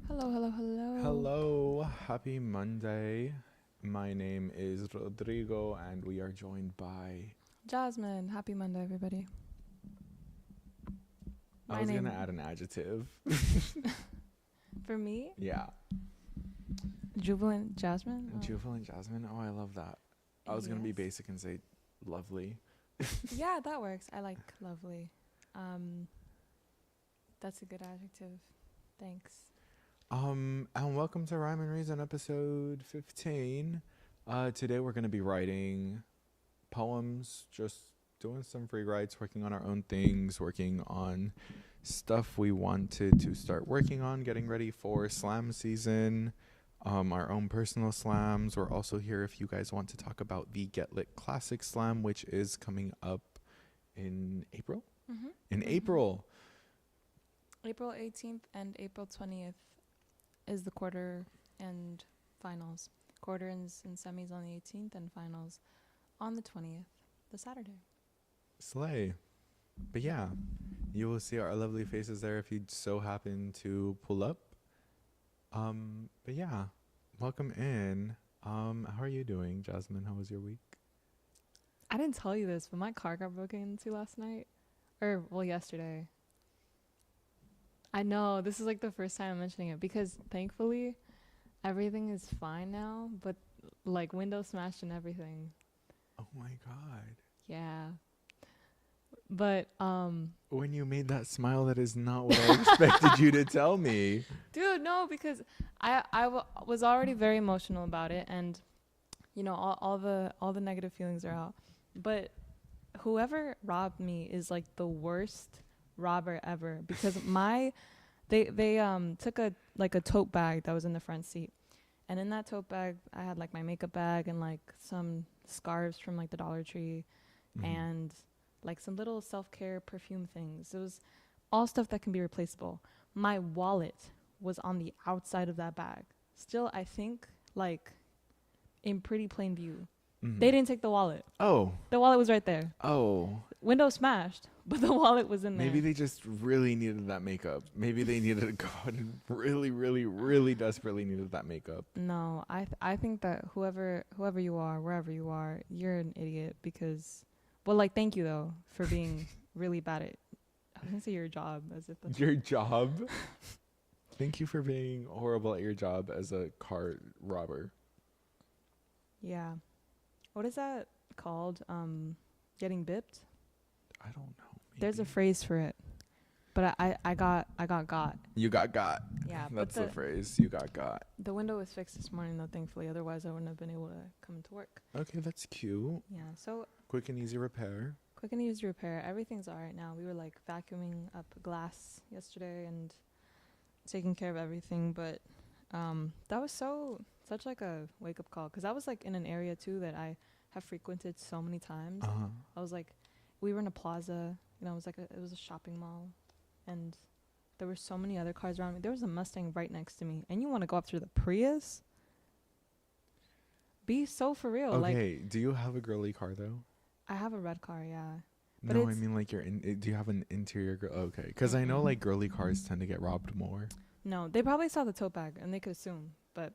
Hello, hello, hello. Hello, happy Monday. My name is Rodrigo, and we are joined by. Jasmine. Happy Monday, everybody. I My was gonna name, add an adjective. for me, Yeah, Jubilant Jasmine. Oh. jubilant Jasmine. Oh, I love that. I was gonna be Yes. basic and say lovely. Yeah, that works. I like lovely. Um, that's a good adjective. Thanks. And welcome to Rhyme and Reason episode 15. Today we're gonna be writing poems, just doing some free writes, working on our own things, working on stuff we wanted to start working on, getting ready for slam season, our own personal slams. We're also here if you guys want to talk about the Get Lit Classic Slam, which is coming up in April. Mm-hmm. In Mm-hmm. April. April 18th and April 20th is the quarter and finals. Quarters and semis on the 18th and finals on the 20th, the Saturday. Slay. But yeah, you will see our lovely faces there if you so happen to pull up. But yeah, welcome in. How are you doing, Jasmine? How was your week? I didn't tell you this, but my car got broken into last night. Yesterday. I know, this is like the first time I'm mentioning it because thankfully everything is fine now, but like windows smashed and everything. Oh my god. Yeah. But When you made that smile, that is not what I expected you to tell me. dude, no, because was already very emotional about it, and you know, all the negative feelings are out. But whoever robbed me is like the worst robber ever because they took a tote bag that was in the front seat, and in that tote bag I had like my makeup bag and like some scarves from like the Dollar Tree and like some little self-care perfume things. It was all stuff that can be replaceable. My wallet was on the outside of that bag, still I think like in pretty plain view. They didn't take the wallet. Oh. The wallet was right there. Oh. Window smashed, but the wallet was in there. Maybe they just really needed that makeup. Maybe they needed to go out and really, really, really desperately needed that makeup. No, I think that whoever you are, wherever you are, you're an idiot because, well, like thank you though for being really bad at. I was gonna say your job as if that's Your job? Thank you for being horrible at your job as a car robber. yeah. What is that called? Getting bipped. I don't know. Maybe. There's a phrase for it, but I got. You got. Yeah, That's but the phrase. You got. the window was fixed this morning though, thankfully. Otherwise, I wouldn't have been able to come into work. Okay, that's cute. Yeah. So Quick and easy repair. quick and easy repair. Everything's all right now. We were like vacuuming up glass yesterday and taking care of everything, but that was such like a wake up call because I was like in an area too that I have frequented so many times. I was like, we were in a plaza, you know, it was a shopping mall, and there were so many other cars around me. There was a Mustang right next to me, and you want to go up through the Prius? Be so for real. Okay, do you have a girly car though? I have a red car, yeah. But No, I mean like do you have an interior girl? Okay, because I know like girly cars tend to get robbed more. No, they probably saw the tote bag and they could assume, but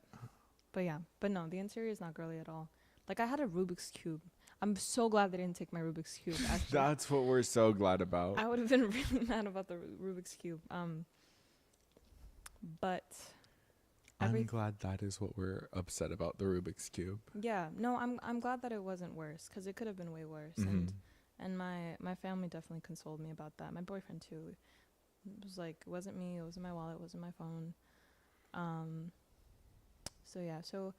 yeah, but no, the interior is not girly at all. Like I had a Rubik's Cube. I'm so glad they didn't take my Rubik's Cube. Actually, That's what we're so glad about. I would have been really mad about the Rubik's Cube. But I'm glad that is what we're upset about, the Rubik's Cube. yeah, no, I'm glad that it wasn't worse because it could have been way worse. And my family definitely consoled me about that. My boyfriend too. It was like, it wasn't me, it wasn't my wallet, it wasn't my phone. So yeah, so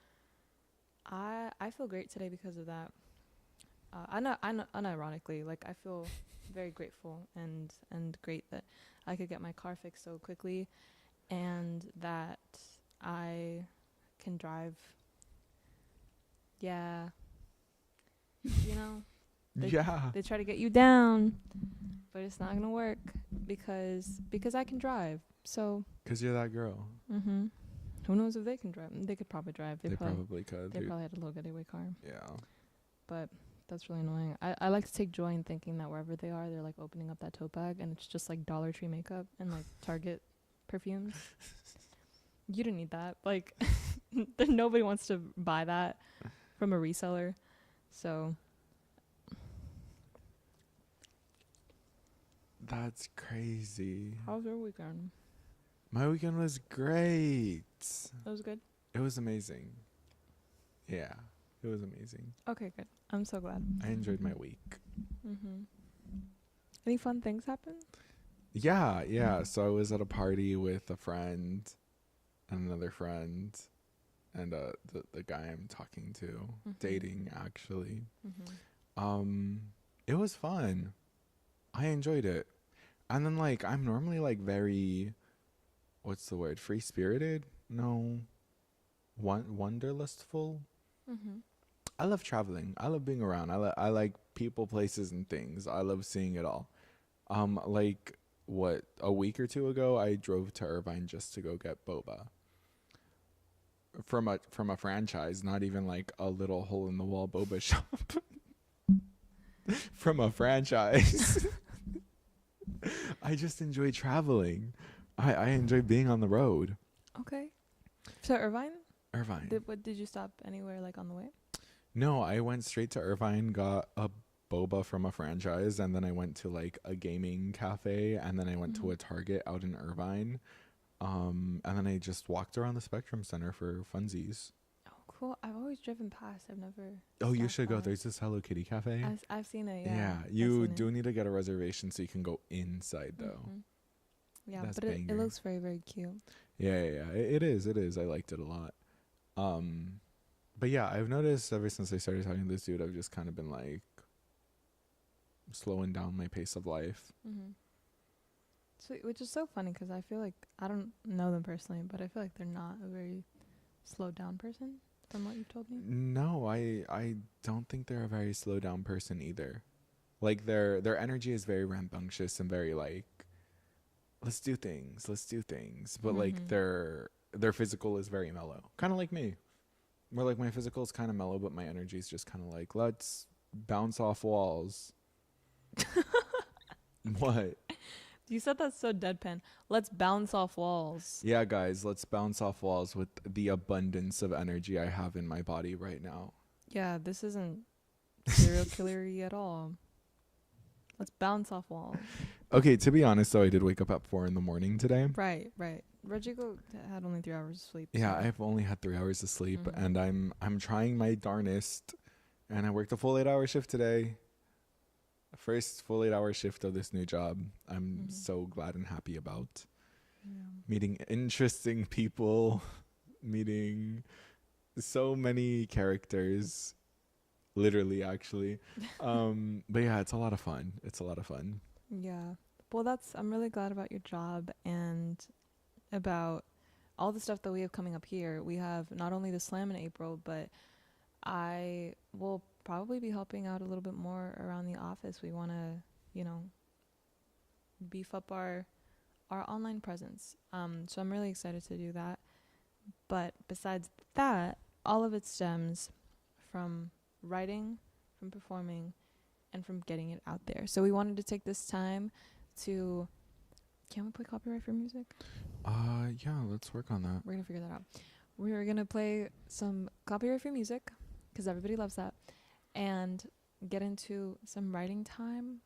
I feel great today because of that. Unironically, like I feel very grateful and great that I could get my car fixed so quickly, and that I can drive. Yeah, you know. They try to get you down, but it's not gonna work because I can drive. So. Because you're that girl. Who knows if they can drive? They could probably drive. They probably could. They probably had a little getaway car. Yeah. But that's really annoying. I like to take joy in thinking that wherever they are, they're like opening up that tote bag and it's just like Dollar Tree makeup and like Target perfumes. You didn't need that. Like, nobody wants to buy that from a reseller. So That's crazy. how was your weekend? My weekend was great. That was good. It was amazing. Yeah, it was amazing. Okay, good. I'm so glad. I enjoyed my week. Any fun things happen? Yeah. So I was at a party with a friend and another friend and the guy I'm talking to, dating actually. It was fun. I enjoyed it. And then like I'm normally like very, what's the word? Free spirited? No. Wanderlustful? I love traveling. I love being around. I like people, places, and things. I love seeing it all. Like what, a week or two ago, I drove to Irvine just to go get boba from a franchise, not even like a little hole in the wall boba shop. From a franchise. I just enjoy traveling. I enjoy being on the road. Okay. So Irvine? Irvine. Did you stop anywhere like on the way? No, I went straight to Irvine, got a boba from a franchise, and then I went to like a gaming cafe, and then I went to a Target out in Irvine. And then I just walked around the Spectrum Center for funsies. Oh, cool. I've always driven past. I've never. Oh, you stopped should go. by. There's this Hello Kitty cafe. I've seen it. Yeah, Yeah. you do need to get a reservation so you can go inside though. Yeah, That's but it banger. looks very, very cute. Yeah. It is. I liked it a lot. But yeah, I've noticed ever since I started talking to this dude, I've just kind of been like slowing down my pace of life. So, which is so funny because I feel like I don't know them personally, but I feel like they're not a very slowed down person from what you've told me. No, I don't think they're a very slow down person either. Like their energy is very rambunctious and very like, let's do things. But like their physical is very mellow, kind of like me. Where like my physical is kind of mellow, but my energy is just kind of like, let's bounce off walls. What? You said that so deadpan. Let's bounce off walls. Yeah, guys, let's bounce off walls with the abundance of energy I have in my body right now. Yeah, this isn't serial killery at all. Let's bounce off walls. Okay, to be honest, though, I did wake up at 4 a.m. today. Right. Rodrigo had only 3 hours of sleep. Yeah, so. I've only had 3 hours of sleep, and I'm trying my darnest, and I worked a full 8-hour shift today. First full 8-hour shift of this new job. I'm so glad and happy about. Meeting interesting people, meeting so many characters, literally, actually. But yeah, it's a lot of fun. Yeah. Well, I'm really glad about your job and about all the stuff that we have coming up here. We have not only the slam in April, but I will probably be helping out a little bit more around the office. We want to, beef up our online presence. So I'm really excited to do that. But besides that, all of it stems from writing, from performing, and from getting it out there. So we wanted to take this time to... Can we play copyright for music? Yeah, let's work on that. We're going to figure that out. We're going to play some copyright free music because everybody loves that, and get into some writing time.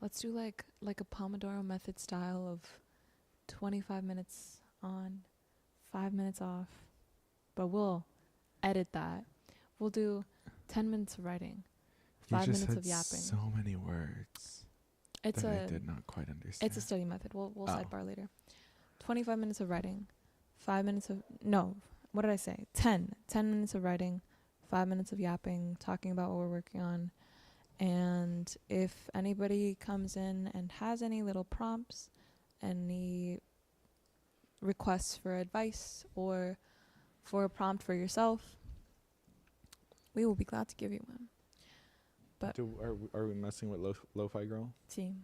Let's do like a Pomodoro method style of 25 minutes on, 5 minutes off. But we'll edit that. We'll do 10 minutes of writing, 5 minutes of yapping. So many words. I did not quite understand. It's a study method. We'll sidebar later. 25 minutes of writing, 5 minutes of... No, what did I say? 10 minutes of writing, 5 minutes of yapping, talking about what we're working on. And if anybody comes in and has any little prompts, any requests for advice or for a prompt for yourself, we will be glad to give you one. But are we messing with Lofi Girl? Team.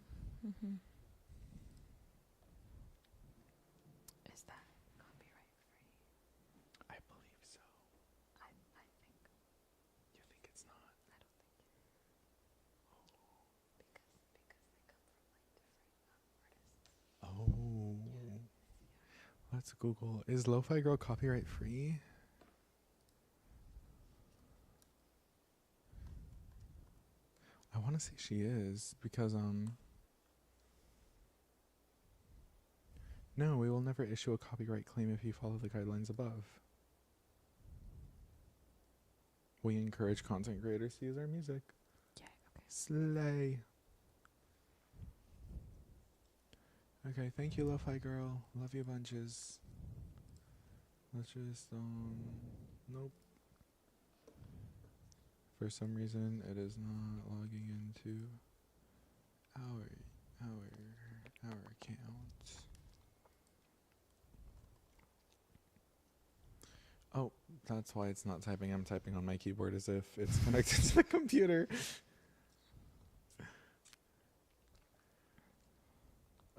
Is that copyright free? I believe so. I think. You think it's not? I don't think. Because they come from like different artists. Oh. Let's Google. Is Lofi Girl copyright free? I want to say she is because no, we will never issue a copyright claim if you follow the guidelines above. We encourage content creators to use our music. Yeah, okay. Slay. Okay, thank you, Lofi Girl. Love you bunches. Let's just nope. For some reason, it is not logging into our account. Oh, that's why it's not typing. I'm typing on my keyboard as if it's connected to the computer.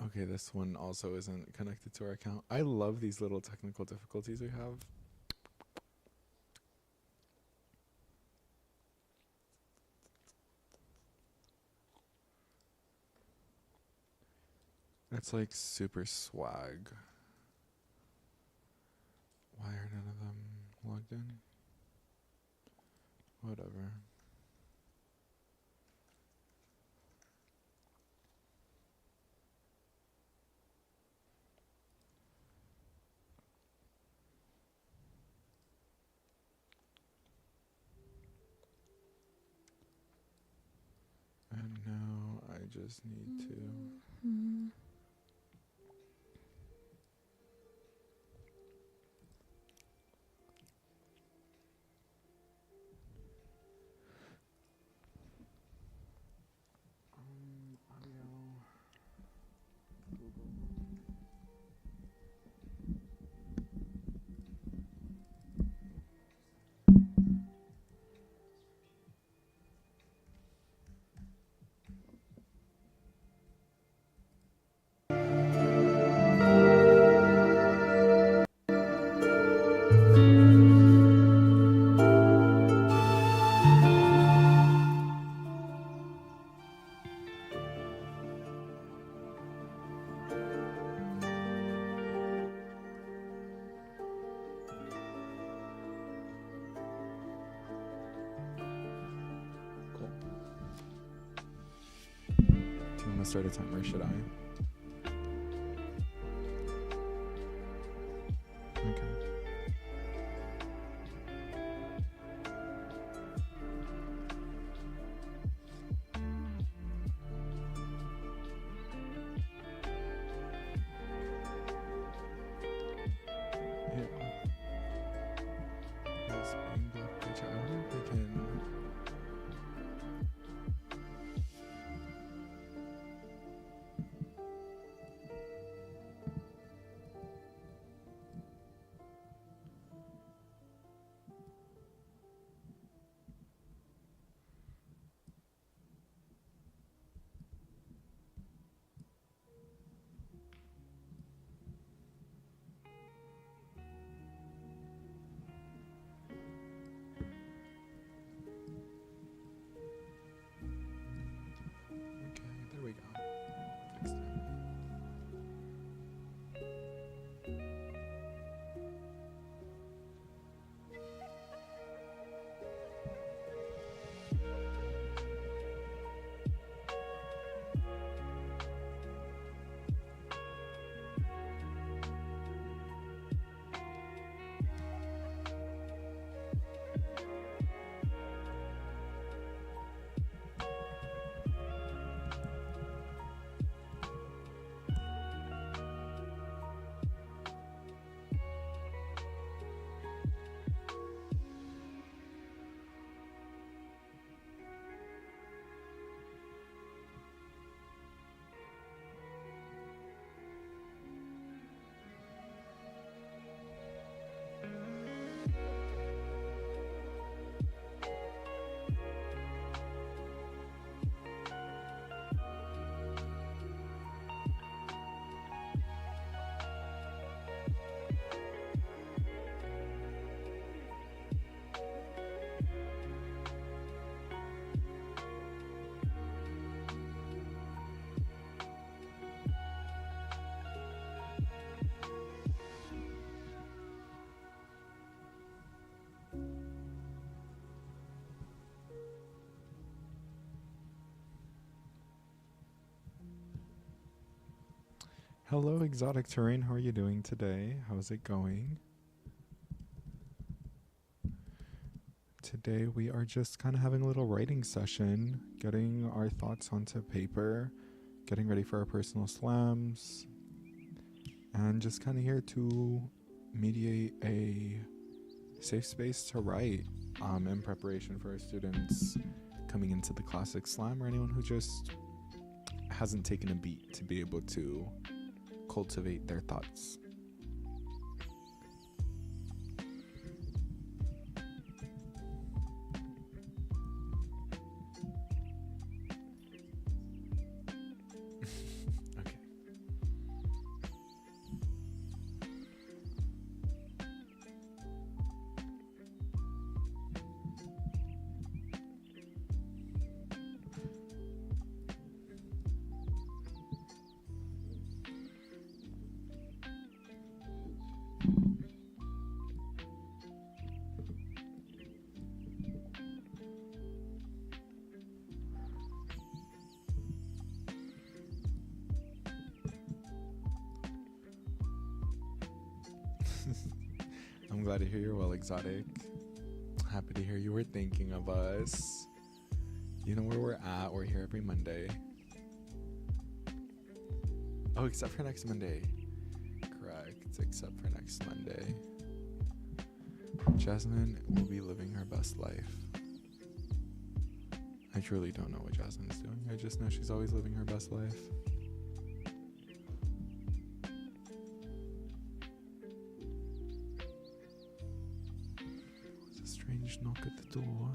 Okay, this one also isn't connected to our account. I love these little technical difficulties we have. It's like super swag. Why are none of them logged in? Whatever. And now I just need to... Mm-hmm. Cool. Do you want to start a timer, should I? Okay. Yeah. It's being blocked by chat. I wonder if I can... Hello, Exotic Terrain. How are you doing today? How's it going? Today we are just kind of having a little writing session, getting our thoughts onto paper, getting ready for our personal slams, and just kind of here to mediate a safe space to write in preparation for our students coming into the classic slam, or anyone who just hasn't taken a beat to be able to cultivate their thoughts. Okay. I'm glad to hear you're well, Exotic. Happy to hear you were thinking of us. You know where we're at. We're here every Monday. Oh, except for next Monday. Correct. Except for next Monday. Jasmine will be living her best life. I truly don't know what Jasmine's doing. I just know she's always living her best life. There's a strange knock at the door.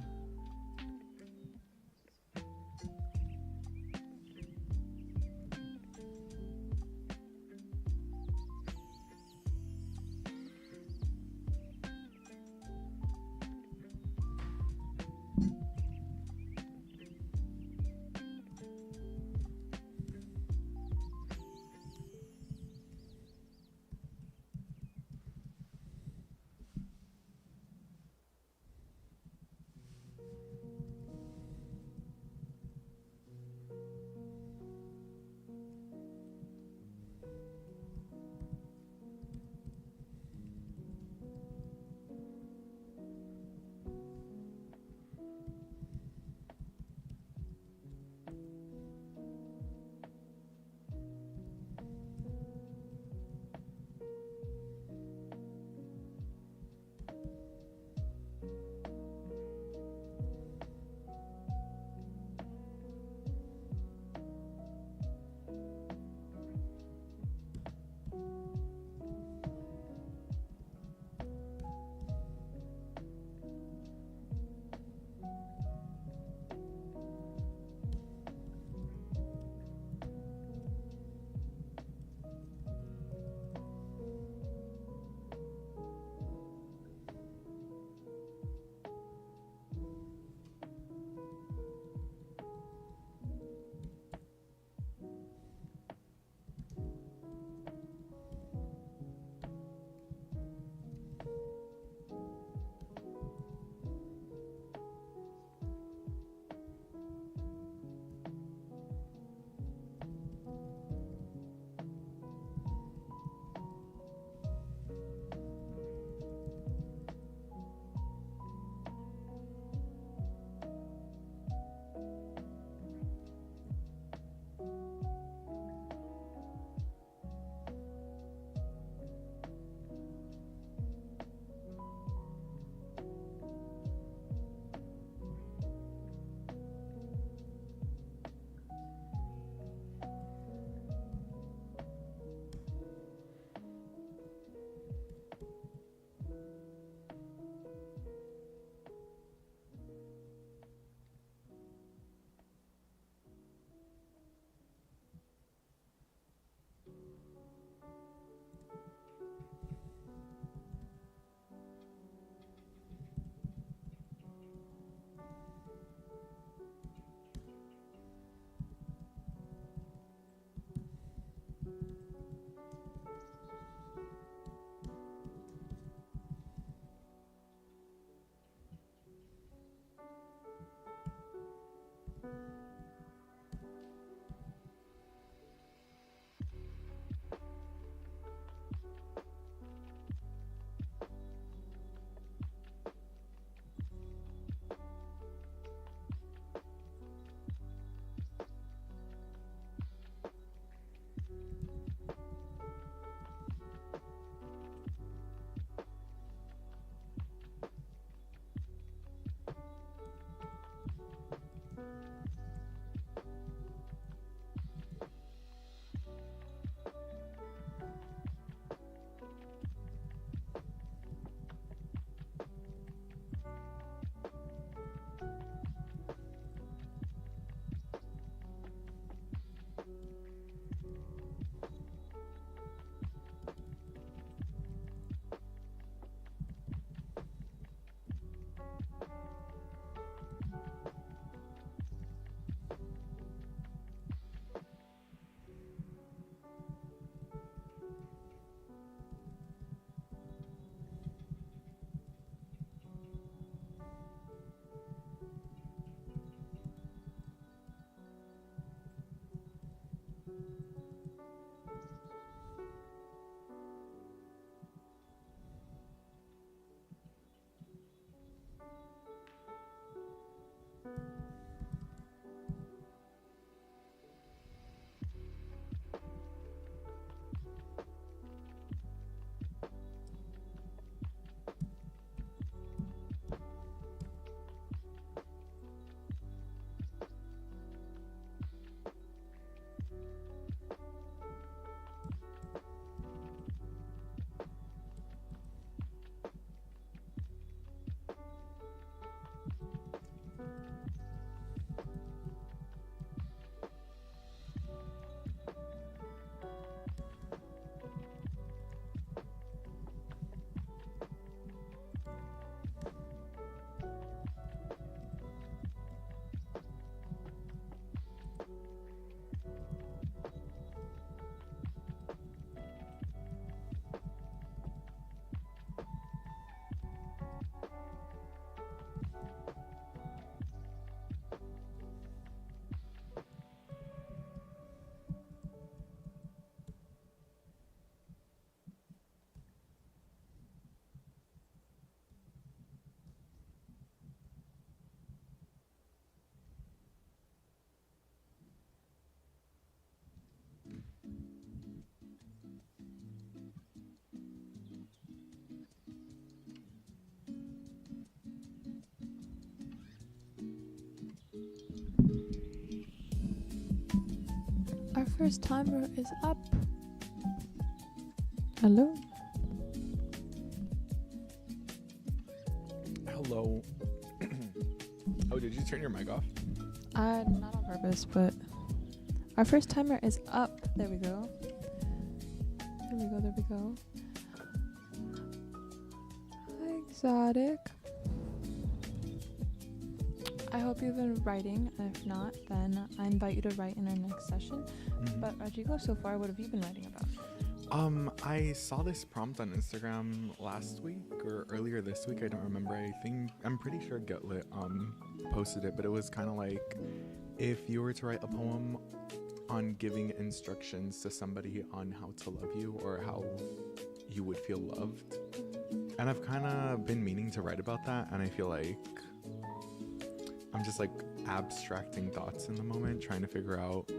Our first timer is up. Hello? Hello. Oh, did you turn your mic off? Not on purpose, but our first timer is up. There we go. There we go. Hi, Exotic. I hope you've been writing, and if not, then I invite you to write in our next session. Mm-hmm. But Rodrigo, so far, what have you been writing about? I saw this prompt on Instagram last week or earlier this week. I don't remember. I'm pretty sure Getlit posted it, but it was kind of like, if you were to write a poem on giving instructions to somebody on how to love you or how you would feel loved. And I've kind of been meaning to write about that, and I feel like I'm just like abstracting thoughts in the moment, trying to figure out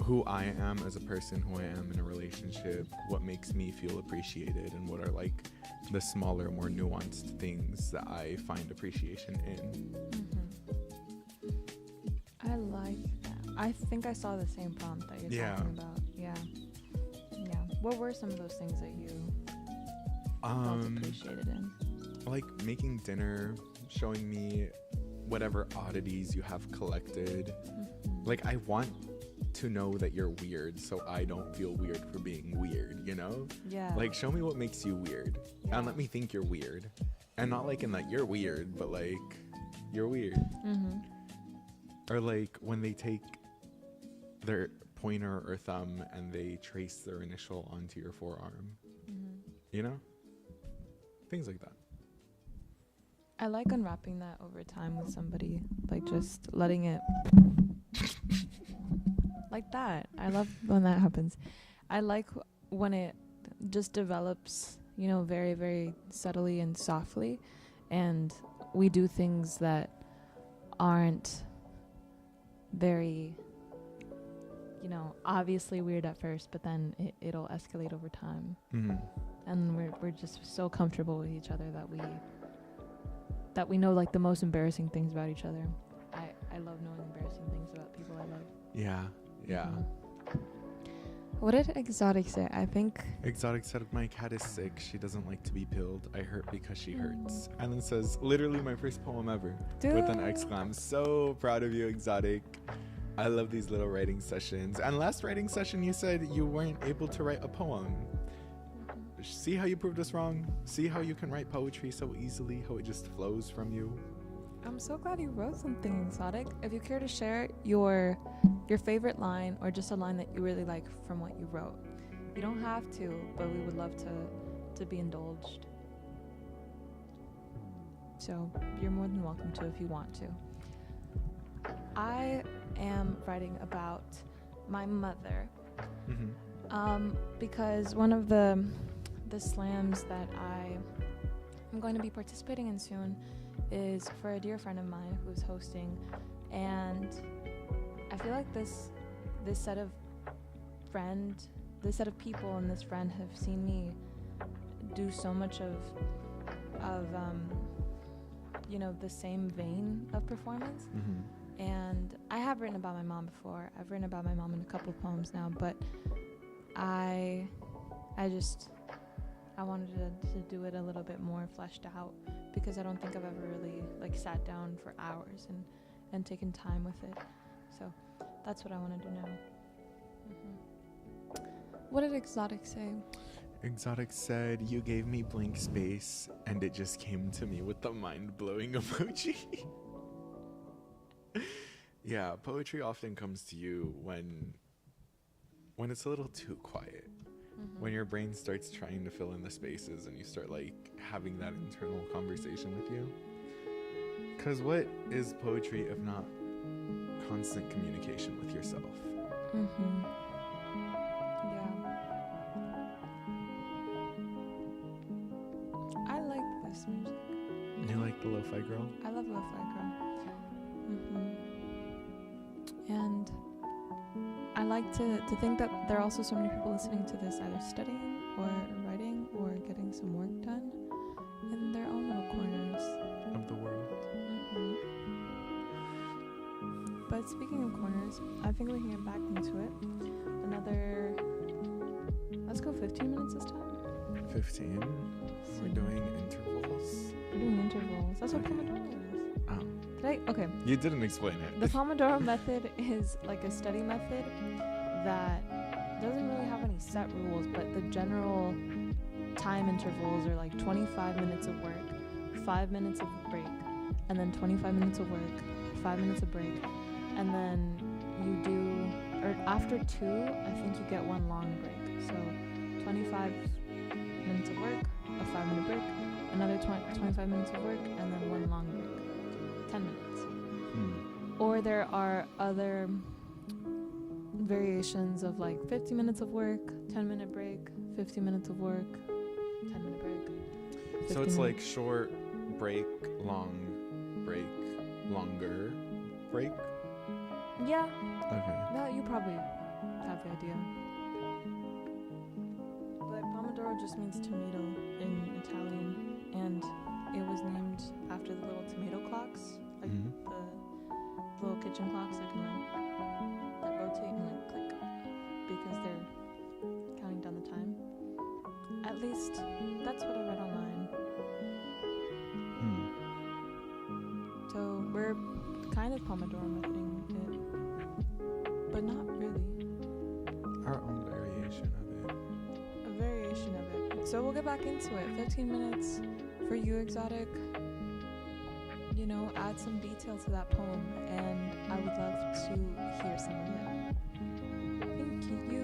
who I am as a person, who I am in a relationship, what makes me feel appreciated, and what are like the smaller, more nuanced things that I find appreciation in. I like that. I think I saw the same prompt that you're talking about. Yeah. What were some of those things that you felt appreciated in? Like making dinner, showing me whatever oddities you have collected. Like, I want to know that you're weird so I don't feel weird for being weird, you know? Yeah. Like, show me what makes you weird and let me think you're weird. And not like in that you're weird, but like you're weird. Or like when they take their pointer or thumb and they trace their initial onto your forearm. You know? Things like that. I like unwrapping that over time with somebody, like just letting it like that. I love when that happens. I like when it just develops, you know, very, very subtly and softly, and we do things that aren't very, you know, obviously weird at first, but then it'll escalate over time. And we're just so comfortable with each other that we know like the most embarrassing things about each other. I love knowing embarrassing things about people I love. Yeah. What did Exotic say? I think Exotic said, my cat is sick. She doesn't like to be pilled. I hurt because she hurts. And then says, literally my first poem ever. Dude. With an exclam. So proud of you, Exotic. I love these little writing sessions. And last writing session, you said you weren't able to write a poem. See how you proved us wrong? See how you can write poetry so easily, how it just flows from you? I'm so glad you wrote something, Exotic. If you care to share your favorite line or just a line that you really like from what you wrote. You don't have to, but we would love to be indulged. So you're more than welcome to if you want to. I am writing about my mother. Because one of the slams that I'm going to be participating in soon is for a dear friend of mine who's hosting, and I feel like this set of people and this friend have seen me do so much of you know, the same vein of performance. And I have written about my mom before. I've written about my mom in a couple of poems now, but I wanted to do it a little bit more fleshed out, because I don't think I've ever really like sat down for hours and taken time with it. So that's what I want to do now. What did Exotic say? Exotic said, you gave me blank space and it just came to me with the mind-blowing emoji. Yeah, poetry often comes to you when it's a little too quiet. When your brain starts trying to fill in the spaces and you start like having that internal conversation with you. Because what is poetry if not constant communication with yourself? Yeah. I like this music. You like the Lofi Girl? I love Lofi Girl. And I like to think that there are also so many people listening to this either studying or writing or getting some work done in their own little corners of the world. But speaking of corners, I think we can get back into it. Let's go 15 minutes this time. 15. We're doing intervals. We're doing intervals. That's what Okay. Pomodoro is. Oh. Okay. You didn't explain it. The Pomodoro method is like a study method that doesn't really have any set rules, but the general time intervals are like 25 minutes of work, 5 minutes of break, and then 25 minutes of work, 5 minutes of break, and then you do, or after 2, I think you get 1 long break. So 25 minutes of work, a 5-minute break, another 25 minutes of work, and then 1 long break. 10 minutes. Or there are other variations of like 50 minutes of work, 10-minute break, 50 minutes of work, 10-minute break. So it's like short break, long break, longer break? Yeah. Okay. No, you probably have the idea. But Pomodoro just means tomato in Italian, and it was named after the little tomato clocks, like the little kitchen clocks that can that rotate and like click because they're counting down the time. At least that's what I read online. So we're kind of Pomodoro methoding it, but not really. Our own variation of it. A variation of it. So we'll get back into it. 15 minutes for you, Exotic. You know, add some detail to that poem, and I would love to hear some of it. Thank you.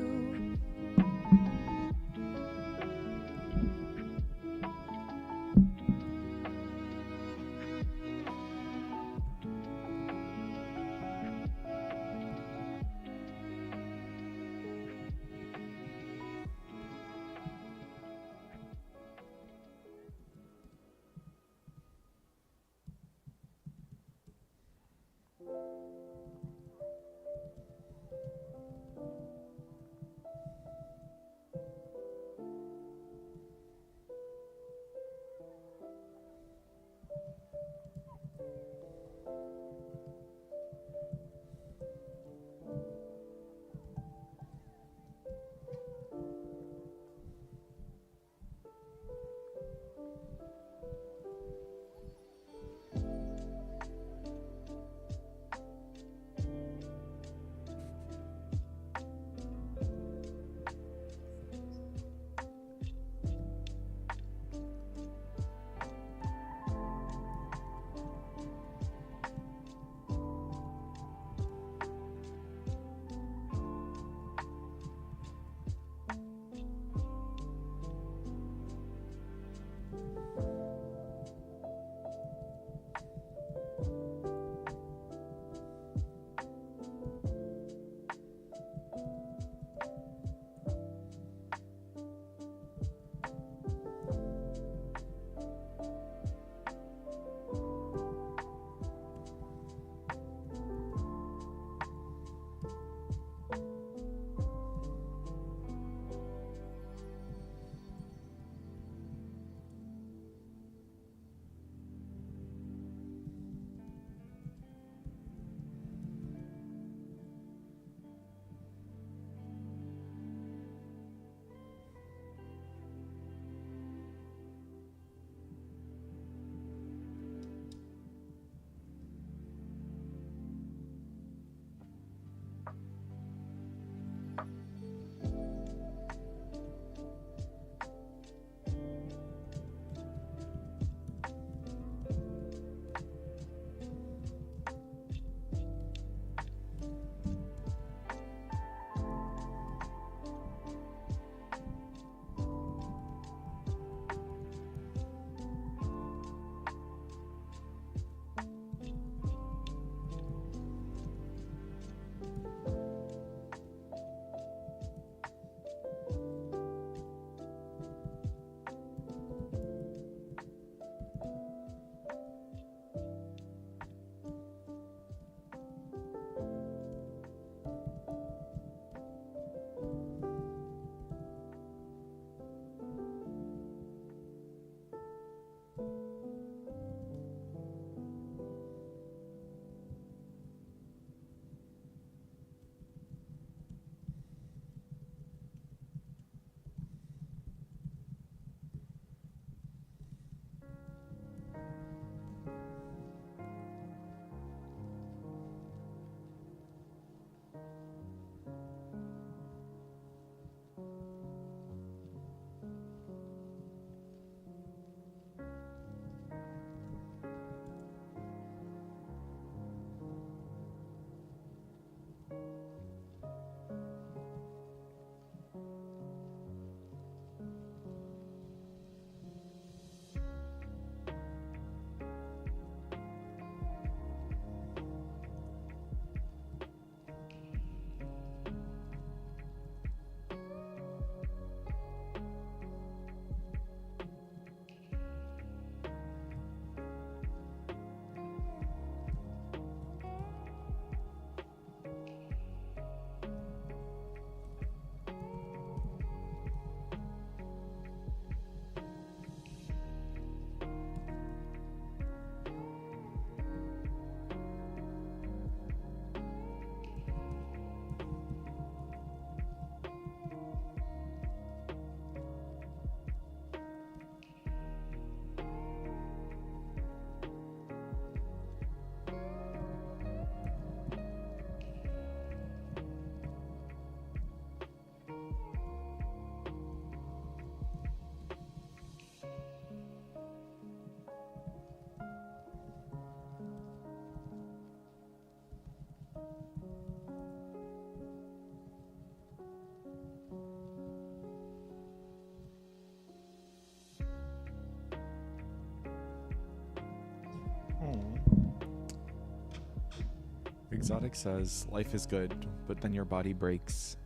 Exotic says, life is good, but then your body breaks.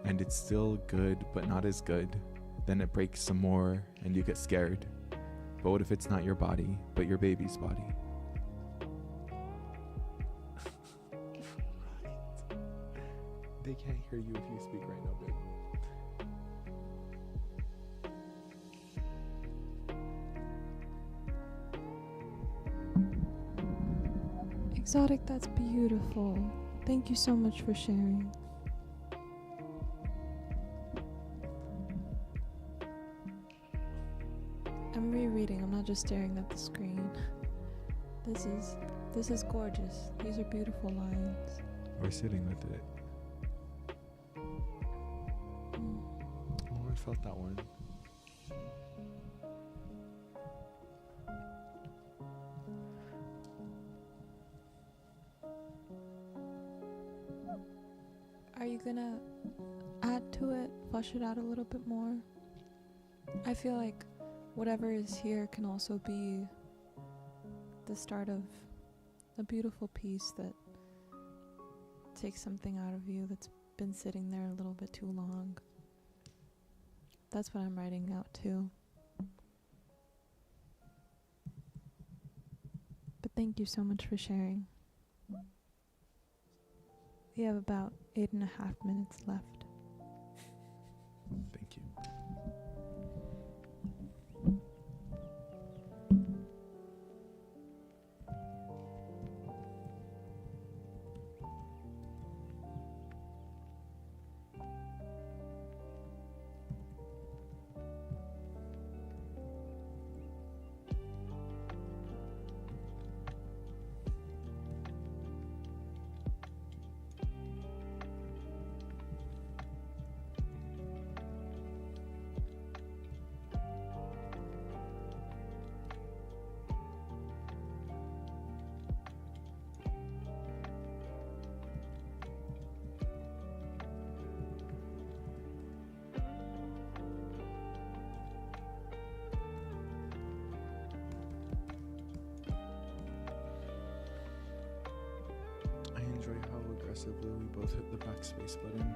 And it's still good, but not as good. Then it breaks some more, and you get scared. But what if it's not your body, but your baby's body? They can't hear you if you speak right now, babe. Exotic, that's beautiful. Thank you so much for sharing. I'm rereading, I'm not just staring at the screen. This is gorgeous. These are beautiful lines. We're sitting with it. Oh, I felt that one. Are you gonna add to it, flesh it out a little bit more? I feel like whatever is here can also be the start of a beautiful piece that takes something out of you that's been sitting there a little bit too long. That's what I'm writing out too. But thank you so much for sharing. We have about 8.5 minutes left. Thank you. I enjoy how aggressively we both hit the backspace button.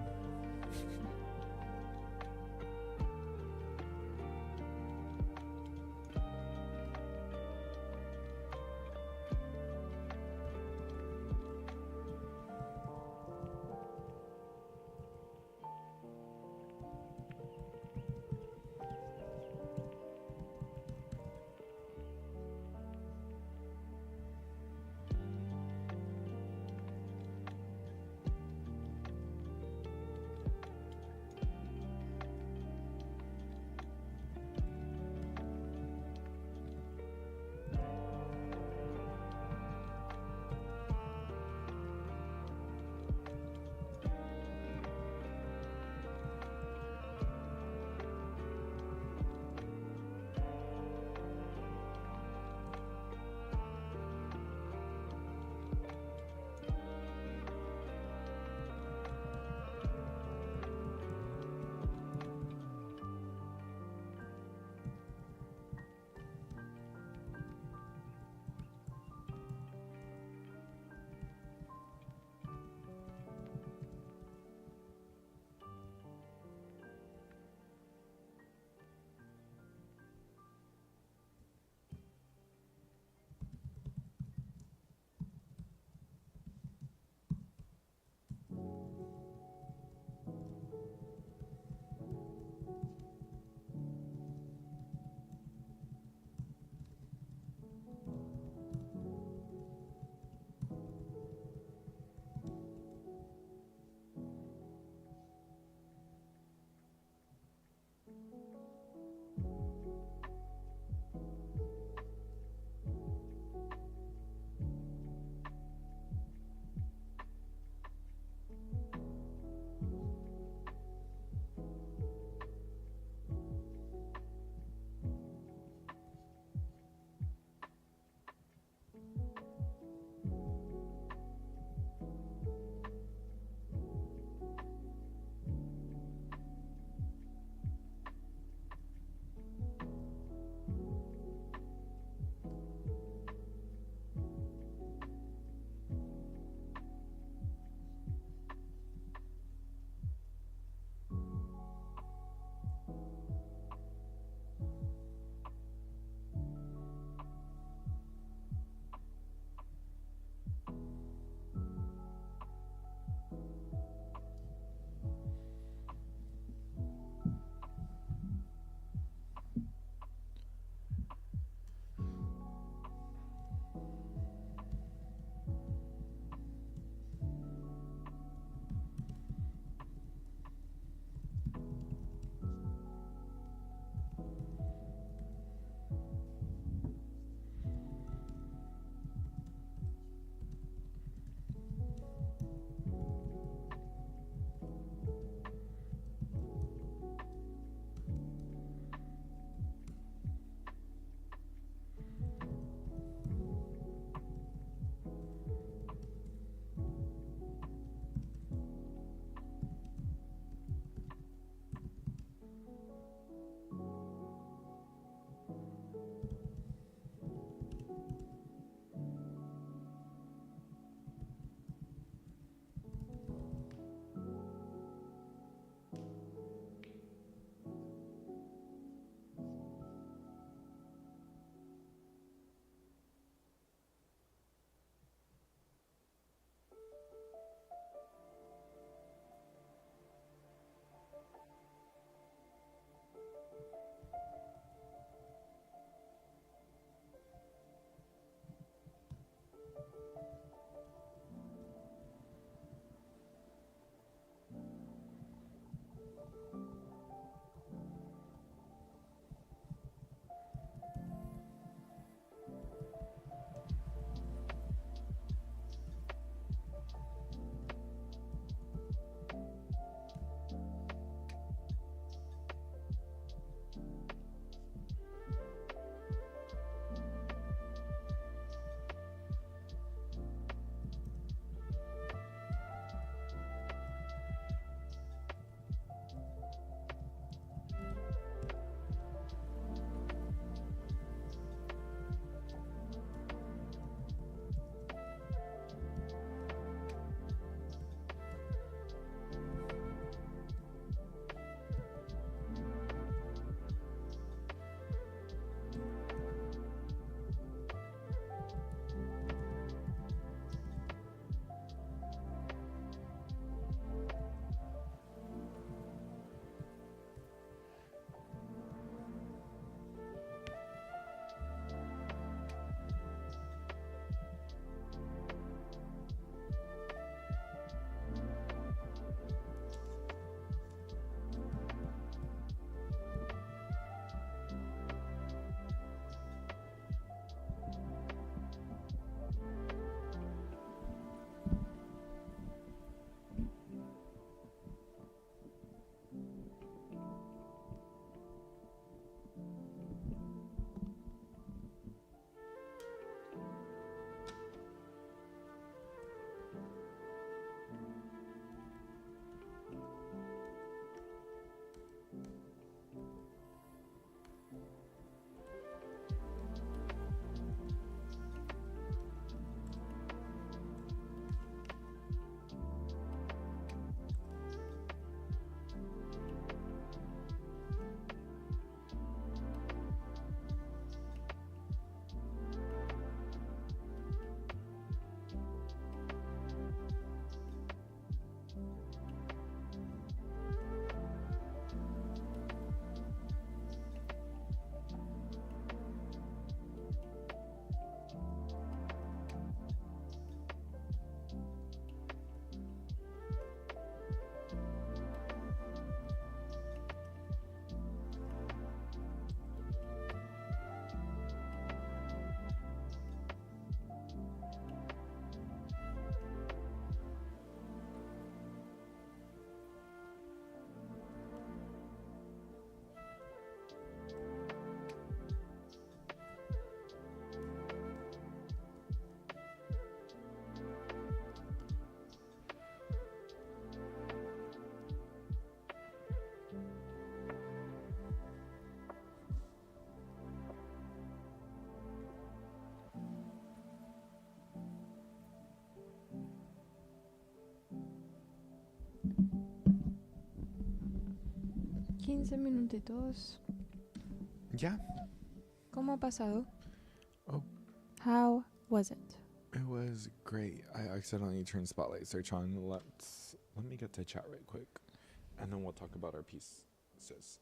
15 minutitos. Yeah. ¿Cómo ha pasado? Oh. How was it? It was great. I accidentally turned spotlight search on. Let me get to chat right quick, and then we'll talk about our piece, sis.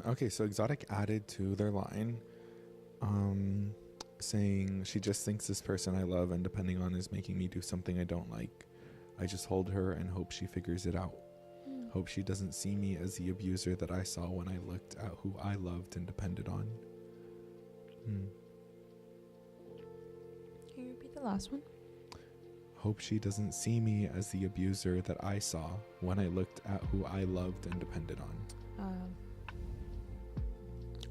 Okay, so Exotic added to their line, saying she just thinks this person I love and depending on is making me do something I don't like. I just hold her and hope she figures it out. Hope she doesn't see me as the abuser that I saw when I looked at who I loved and depended on. Can you repeat the last one? Hope she doesn't see me as the abuser that I saw when I looked at who I loved and depended on.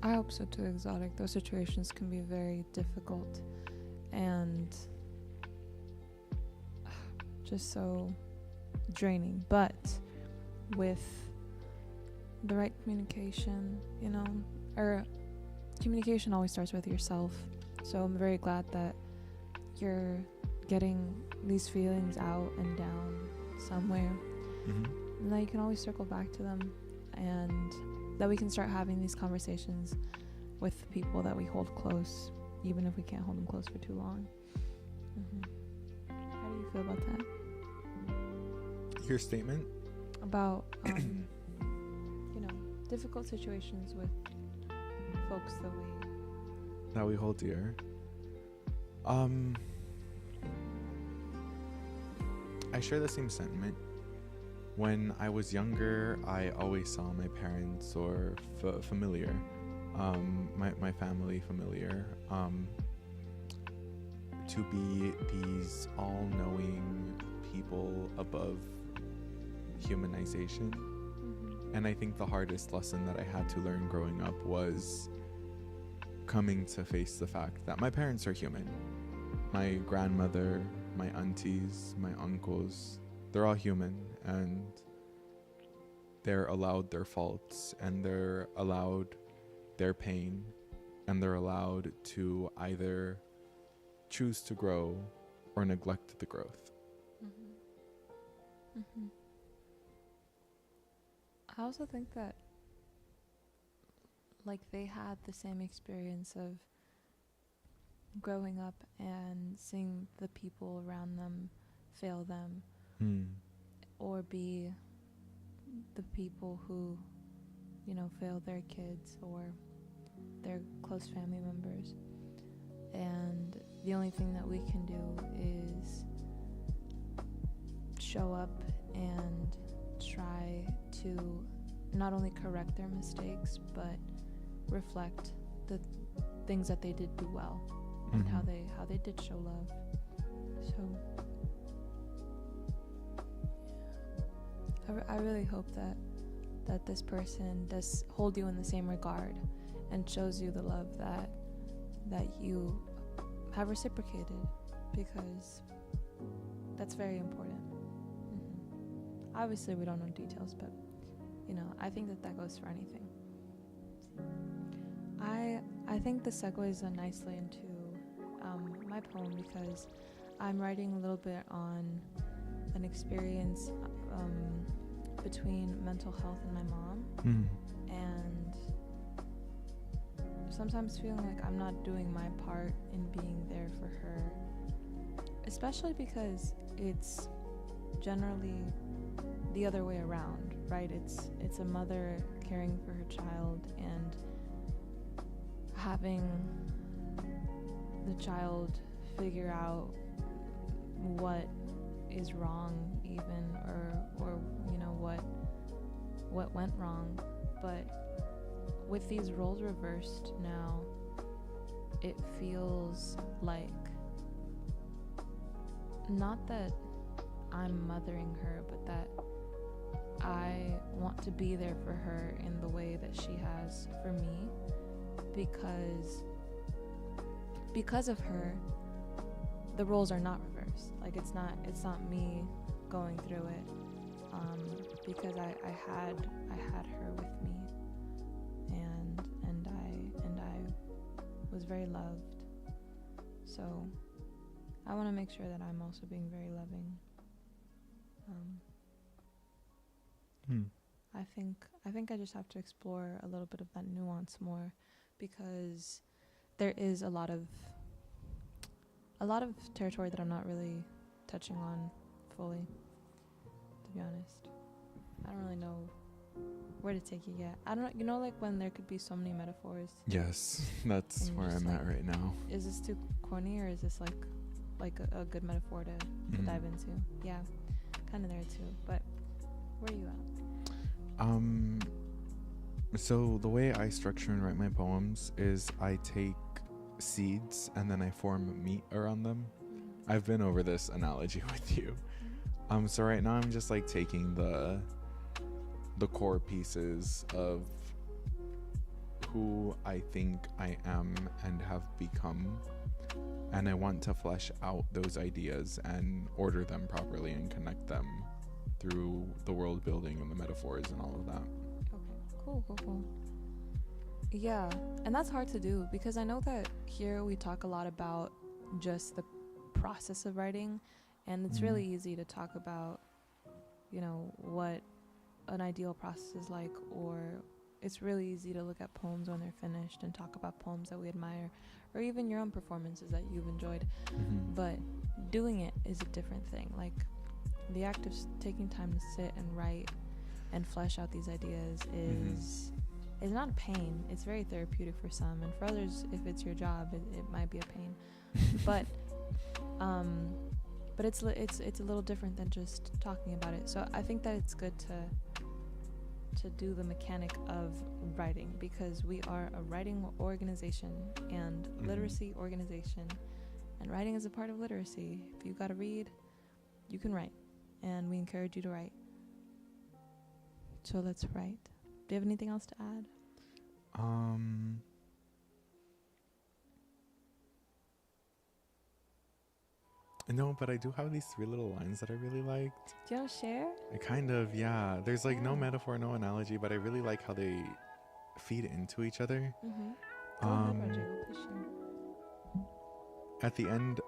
I hope so too, Exotic. Those situations can be very difficult and just so draining. But with the right communication, or communication always starts with yourself. So I'm very glad that you're getting these feelings out and down somewhere. And that you can always circle back to them, and that we can start having these conversations with the people that we hold close, even if we can't hold them close for too long. How do you feel about that? Your statement? About, difficult situations with folks that we hold dear. I share the same sentiment. When I was younger, I always saw my parents or familiar, my family familiar, to be these all-knowing people above humanization. And I think the hardest lesson that I had to learn growing up was coming to face the fact that my parents are human. My grandmother, my aunties, my uncles, they're all human, and they're allowed their faults, and they're allowed their pain, and they're allowed to either choose to grow or neglect the growth. I also think that they had the same experience of growing up and seeing the people around them fail them, or be the people who fail their kids or their close family members, and the only thing that we can do is show up and try to not only correct their mistakes but reflect the things that they did do well, and how they did show love. So I really hope that this person does hold you in the same regard and shows you the love that you have reciprocated, because that's very important. Obviously we don't know details, but I think that goes for anything. I think this segues nicely into my poem, because I'm writing a little bit on an experience between mental health and my mom, and sometimes feeling like I'm not doing my part in being there for her, especially because it's generally the other way around, right? It's a mother caring for her child and having the child figure out what is wrong, even, or what went wrong. But with these roles reversed now, it feels like not that I'm mothering her, but that I want to be there for her in the way that she has for me, because of her, the roles are not reversed. It's not me going through it, because I had her with me, and I was very loved. So I want to make sure that I'm also being very loving. Hmm. I think I just have to explore a little bit of that nuance more, because there is a lot of territory that I'm not really touching on fully, to be honest. I don't really know where to take it yet. I don't know, like when there could be so many metaphors. Yes, that's And where just I'm at right now. Is this too corny, or is this like a good metaphor to Mhm. dive into? Yeah, kind of there too. But where are you at? So the way I structure and write my poems is I take seeds and then I form meat around them. I've been over this analogy with you. So right now I'm just like taking the core pieces of who I think I am and have become, and I want to flesh out those ideas and order them properly and connect them through the world building and the metaphors and all of that. Okay, cool. Yeah, and that's hard to do, because I know that here we talk a lot about just the process of writing, and it's really easy to talk about, what an ideal process is like, or it's really easy to look at poems when they're finished and talk about poems that we admire, or even your own performances that you've enjoyed. But doing it is a different thing. Like, the act of taking time to sit and write and flesh out these ideas is not a pain. It's very therapeutic for some, and for others, if it's your job, it might be a pain. But it's a little different than just talking about it. So I think that it's good to do the mechanic of writing, because we are a writing organization and literacy organization, and writing is a part of literacy. If you got to read, you can write, and we encourage you to write. So let's write. Do you have anything else to add? No, but I do have these 3 little lines that I really liked. Do you want to share? I kind of, yeah. There's like no Yeah. metaphor, no analogy, but I really like how they feed into each other. Go ahead, Rodrigo. Please share. At the end,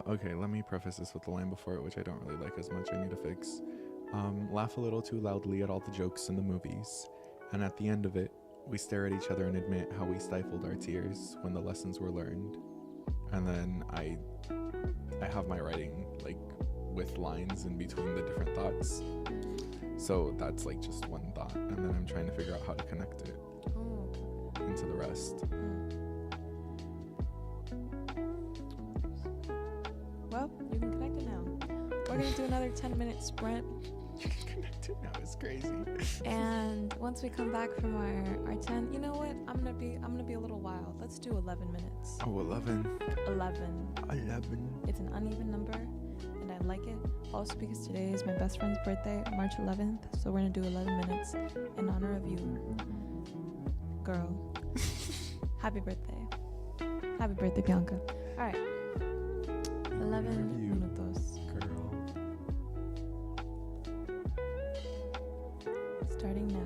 okay, let me preface this with the line before it, which I don't really like as much. I need to fix. Laugh a little too loudly at all the jokes in the movies, and at the end of it, we stare at each other and admit how we stifled our tears when the lessons were learned. And then I have my writing like with lines in between the different thoughts. So that's like just one thought, and then I'm trying to figure out how to connect it into the rest. Well, you can connect it now. We're gonna do another 10-minute sprint, You can connect it now. It's crazy. and once we come back from our 10, you know what? I'm gonna be a little wild. Let's do 11 minutes. Oh, 11. 11. It's an uneven number, and I like it. Also, because today is my best friend's birthday, March 11th. So we're gonna do 11 minutes in honor of you, girl. Happy birthday. Happy birthday, Bianca. All right. 11 You, minutos. girl. Starting now.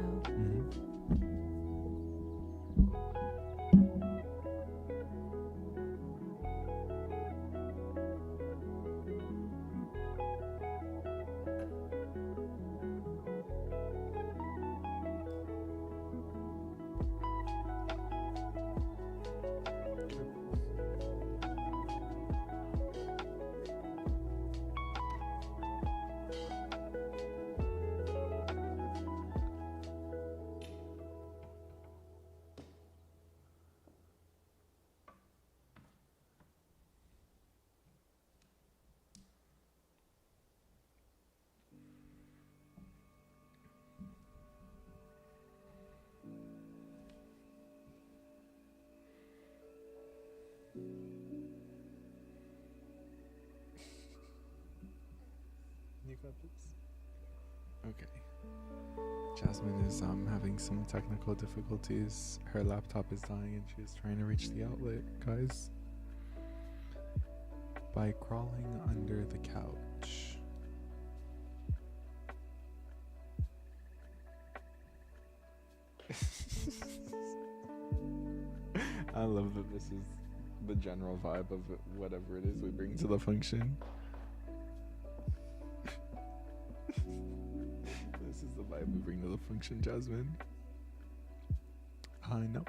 You got this. Okay. Jasmine is having some technical difficulties. Her laptop is dying and she is trying to reach the outlet, guys. By crawling under the couch. I love that this is the general vibe of whatever it is we bring to the function. This is the vibe vibe we bring to the function, Jasmine. I know.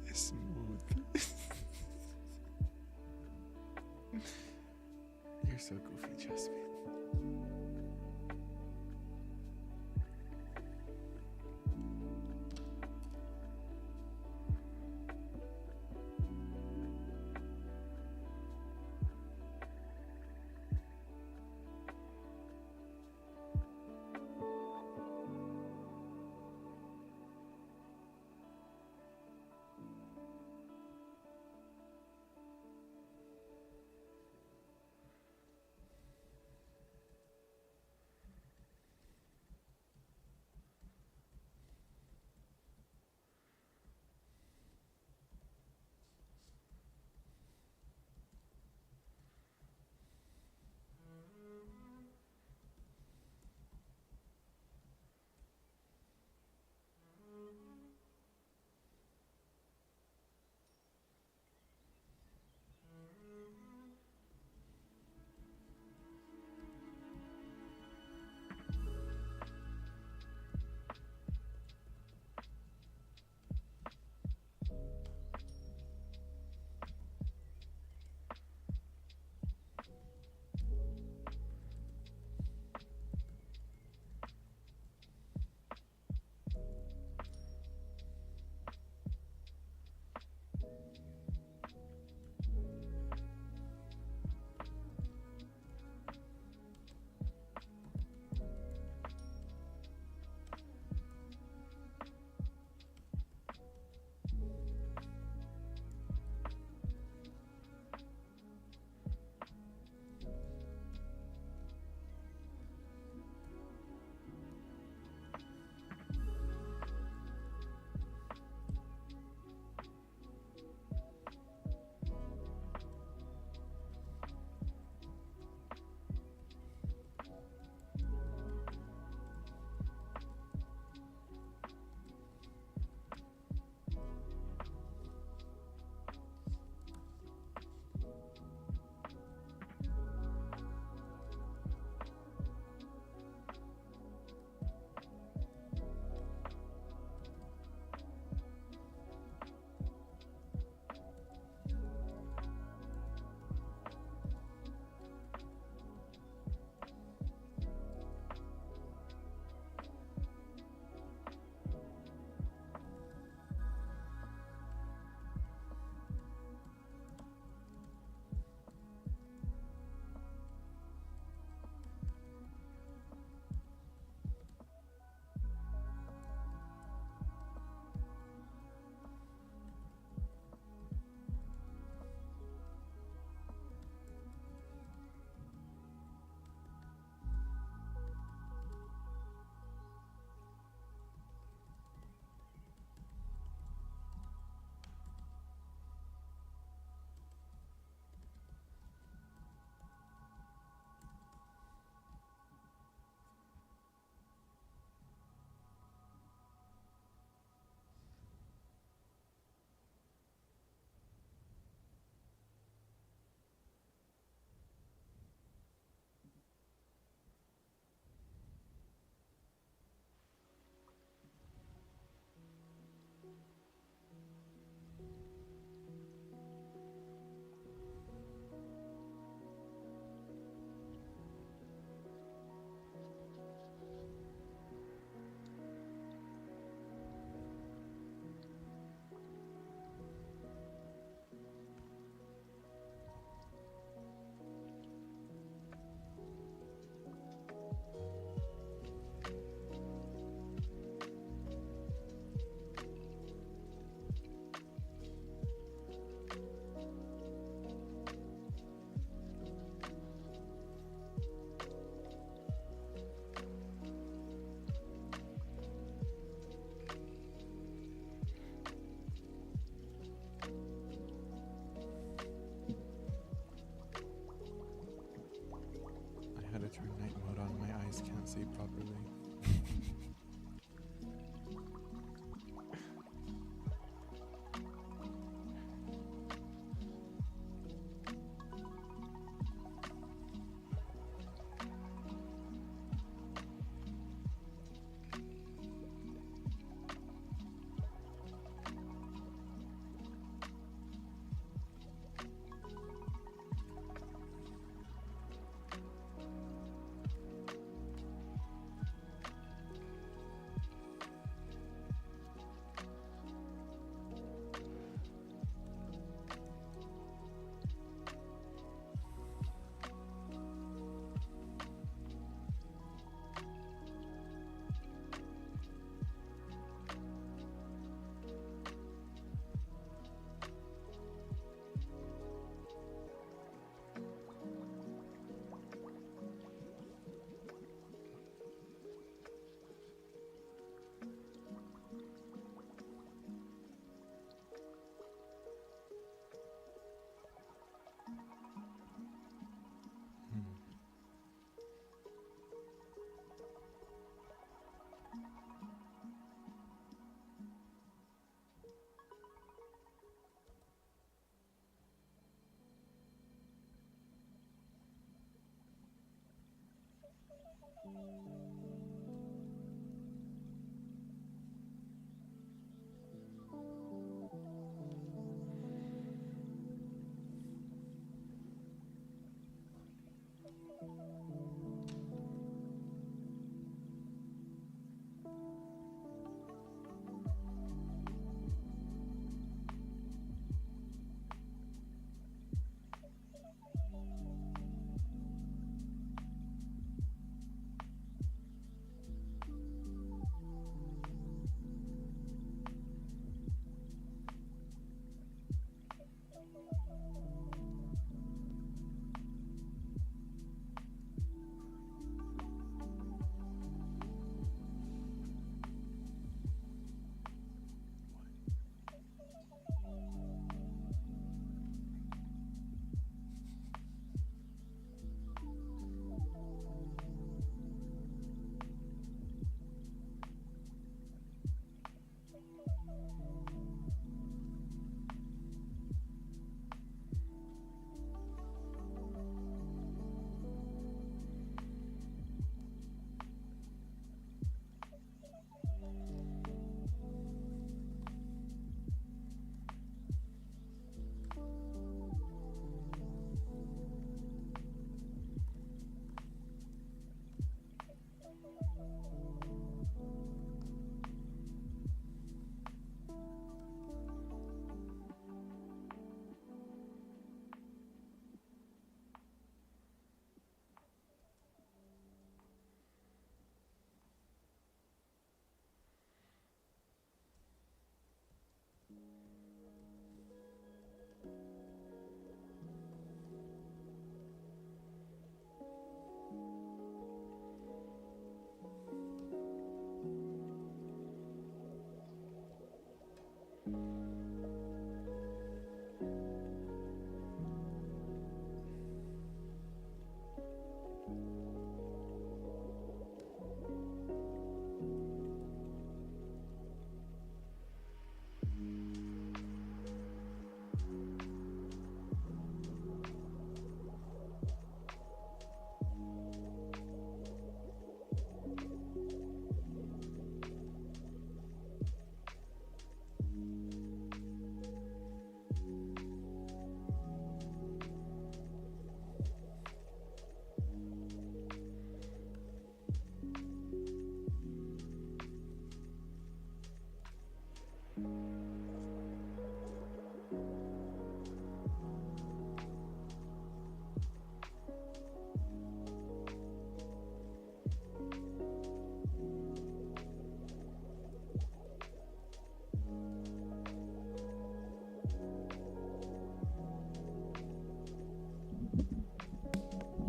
It's smooth. You're so goofy, Jasmine.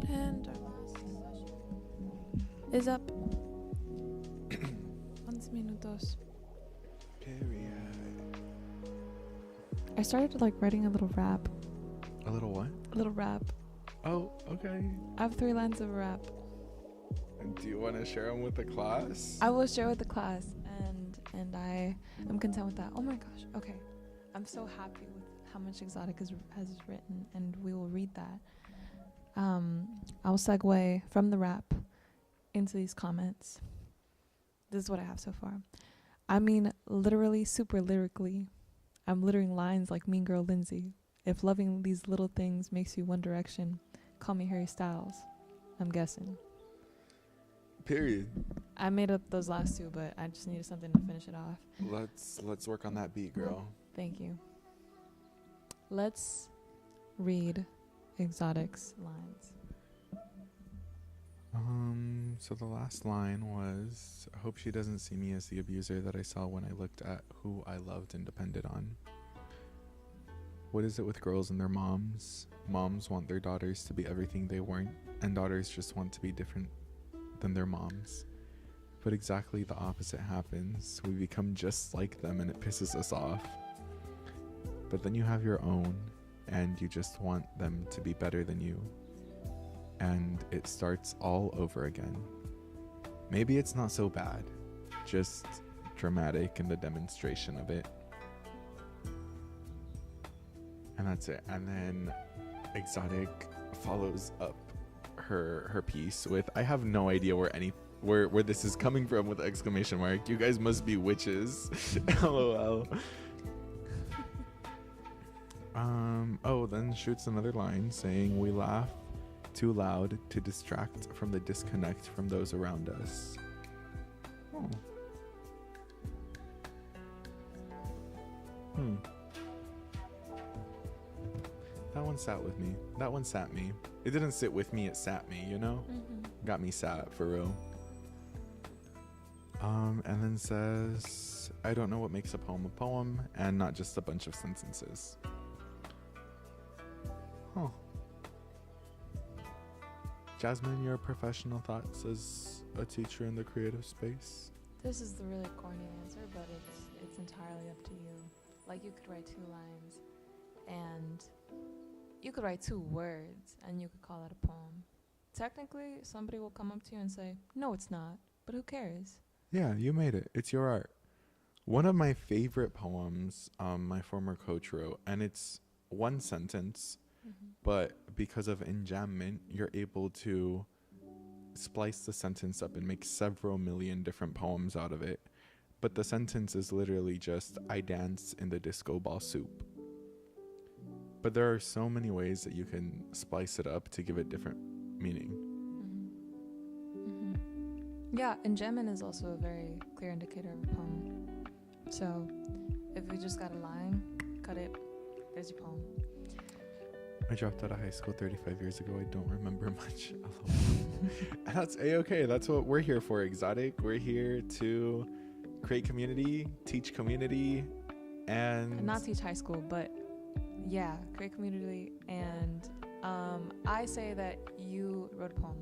And our last session is up. 11 minutos. Period. I started like writing a little rap. A little what? A little rap. Oh, okay. I have 3 lines of a rap. Do you want to share them with the class? I will share with the class, and I am content with that. Oh my gosh. Okay. I'm so happy with how much Exotic has written, and we will read that. I'll segue from the rap into these comments. This is what I have so far. I mean, literally, super lyrically, I'm littering lines like Mean Girl Lindsay. If loving these little things makes you One Direction, call me Harry Styles. I'm guessing. Period. I made up those last 2, but I just needed something to finish it off. Let's work on that beat, girl. Thank you. Let's read Exotic's lines. So the last line was, I hope she doesn't see me as the abuser that I saw when I looked at who I loved and depended on. What is it with girls and their moms? Moms want their daughters to be everything they weren't, and daughters just want to be different than their moms. But exactly the opposite happens. We become just like them and it pisses us off. But then you have your own, and you just want them to be better than you. And it starts all over again. Maybe it's not so bad, just dramatic in the demonstration of it. And that's it. And then Exotic follows up her piece with, I have no idea where this is coming from with exclamation mark. You guys must be witches. LOL. Then shoots another line saying, we laugh too loud to distract from the disconnect from those around us. Oh. That one sat with me. That one sat me. It didn't sit with me, it sat me, you know? Mm-hmm. Got me sat, for real. And then says, I don't know what makes a poem, and not just a bunch of sentences. Huh. Jasmine, your professional thoughts as a teacher in the creative space? This is the really corny answer, but it's entirely up to you. Like, you could write 2 lines, and you could write 2 words, and you could call that a poem. Technically, somebody will come up to you and say, no, it's not, but who cares? Yeah, you made it. It's your art. One of my favorite poems my former coach wrote, and it's 1 sentence, but because of enjambment, you're able to splice the sentence up and make several million different poems out of it. But the sentence is literally just, I dance in the disco ball soup. But there are so many ways that you can splice it up to give it different meaning. Yeah, enjambment is also a very clear indicator of a poem. So if you just got a line, cut it, there's your poem. I dropped out of high school 35 years ago. I don't remember much. And that's A-okay. That's what we're here for, Exotic. We're here to create community, teach community, and not teach high school, but yeah, create community. And I say that you wrote a poem.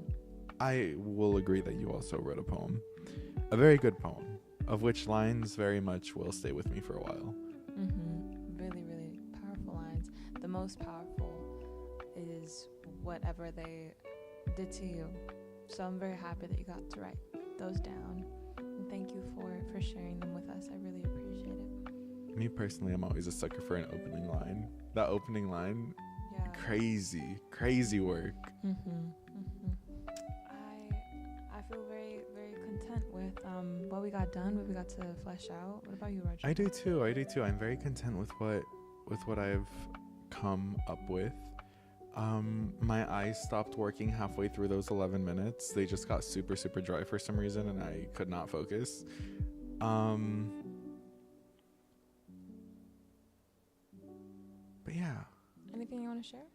I will agree that you also wrote a poem. A very good poem, of which lines very much will stay with me for a while. Really, really powerful lines. The most powerful is whatever they did to you. So I'm very happy that you got to write those down. And thank you for sharing them with us. I really appreciate it. Me personally, I'm always a sucker for an opening line. That opening line, Yeah. crazy work. I feel very, very content with what we got done, what we got to flesh out. What about you, Roger? I do too. I'm very content with what I've come up with. My eyes stopped working halfway through those 11 minutes. They just got super dry for some reason, and I could not focus. But yeah. Anything you want to share?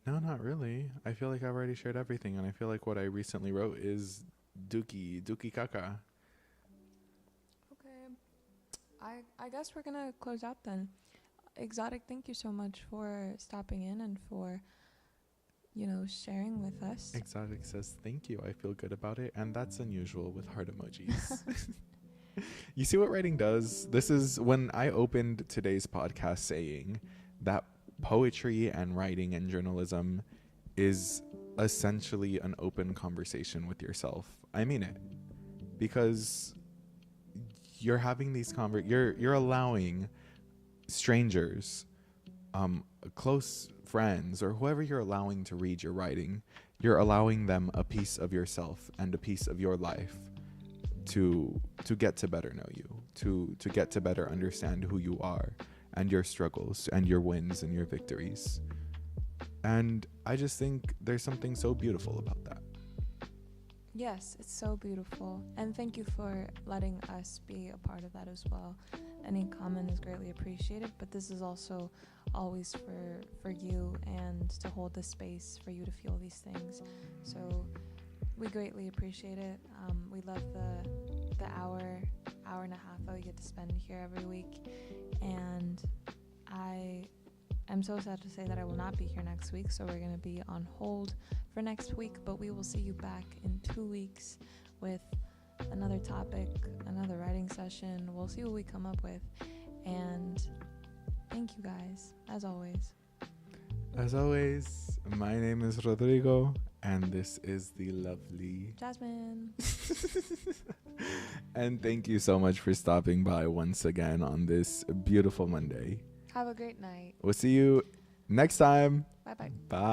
No, not really. I feel like I've already shared everything, and I feel like what I recently wrote is Dookie Kaka. Okay. I guess we're gonna close out then. Exotic, thank you so much for stopping in and for, sharing with us. Exotic says thank you. I feel good about it, and that's unusual with heart emojis. You see what writing does? This is when I opened today's podcast saying that poetry and writing and journalism is essentially an open conversation with yourself. I mean it, because you're having these you're allowing strangers, close friends, or whoever you're allowing to read your writing, you're allowing them a piece of yourself and a piece of your life to get to better know you, to get to better understand who you are and your struggles and your wins and your victories. And I just think there's something so beautiful about that. Yes, it's so beautiful. And thank you for letting us be a part of that as well. Any comment is greatly appreciated, but this is also always for you and to hold the space for you to feel these things. So we greatly appreciate it. We love the hour and a half that we get to spend here every week. And I am so sad to say that I will not be here next week, so we're going to be on hold for next week, but we will see you back in 2 weeks with another topic, another writing session. We'll see what we come up with. And thank you guys, as always. As always, my name is Rodrigo, and this is the lovely Jasmine. And thank you so much for stopping by once again on this beautiful Monday. Have a great night. We'll see you next time. Bye-bye. Bye.